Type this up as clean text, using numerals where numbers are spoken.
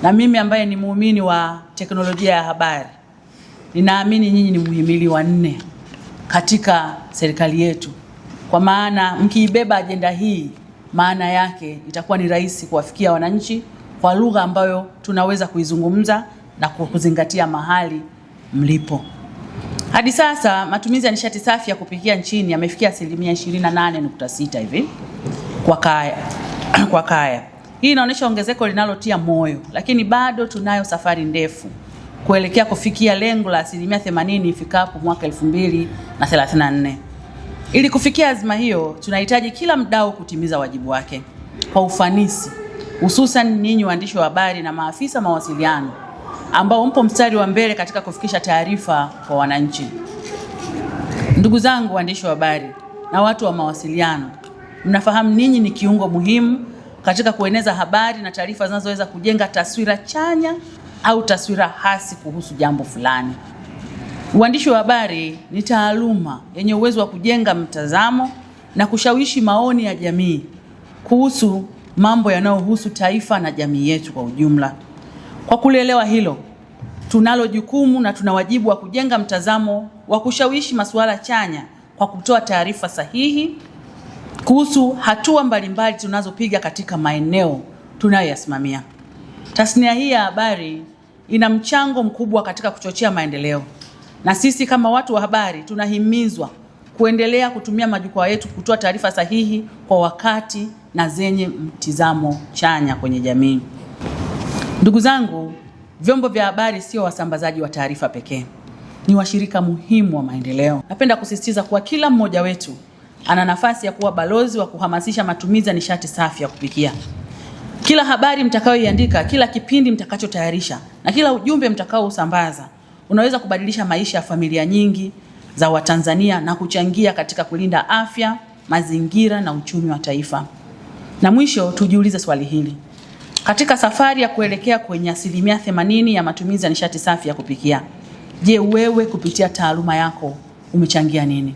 Na mimi ambaye ni muumini wa teknolojia ya habari, ninaamini nyinyi ni muhimili wa 4 katika serikali yetu. Kwa maana mkiibeba ajenda hii, maana yake itakuwa ni rahisi kuwafikia wananchi kwa lugha ambayo tunaweza kuizungumza na kuzingatia mahali mlipo. Hadi sasa matumizi ya nishati safi ya kupikia nchini yamefikia 28.6 hivi kwa kaya. Hii inaonyesha ongezeko linalotia moyo, lakini bado tunayo safari ndefu kuelekea kufikia lengo la 80% ifikapo mwaka 2034. Ili kufikia azma hiyo, tunahitaji kila mdau kutimiza wajibu wake kwa ufanisi, hususan ninyi waandishi wa habari na maafisa mawasiliano ambao mpo mstari wa mbele katika kufikisha taarifa kwa wananchi. Ndugu zangu waandishi wa habari na watu wa mawasiliano, mnafahamu ninyi ni kiungo muhimu katika kueneza habari na taarifa zinazoweza kujenga taswira chanya au taswira hasi kuhusu jambo fulani. Uandishi wa habari ni taaluma yenye uwezo wa kujenga mtazamo na kushawishi maoni ya jamii kuhusu mambo yanayohusu taifa na jamii yetu kwa ujumla. Kwa kulielewa hilo, tunalo jukumu na tuna wajibu wa kujenga mtazamo wa kushawishi masuala chanya kwa kutoa taarifa sahihi kuhusu hatua mbalimbali tunazopiga katika maeneo tunayoyasimamia. Tasnia hii ya habari ina mchango mkubwa katika kuchochea maendeleo, na sisi kama watu wa habari tunahimizwa kuendelea kutumia majukwaa yetu kutoa taarifa sahihi kwa wakati na zenye mtizamo chanya kwenye jamii. Ndugu zangu, vyombo vya habari sio wasambazaji wa taarifa pekee, ni washirika muhimu wa maendeleo. Napenda kusisitiza kuwa kila mmoja wetu ana nafasi ya kuwa balozi wa kuhamasisha matumizi ya nishati safi ya kupikia. Kila habari mtakayoiandika, kila kipindi mtakachotayarisha na kila ujumbe mtakaousambaza unaweza kubadilisha maisha ya familia nyingi za Watanzania na kuchangia katika kulinda afya, mazingira na uchumi wa taifa. Na mwisho, tujiulize swali hili: katika safari ya kuelekea kwenye 80% ya matumizi ya nishati safi ya kupikia, je, wewe kupitia taaluma yako umechangia nini?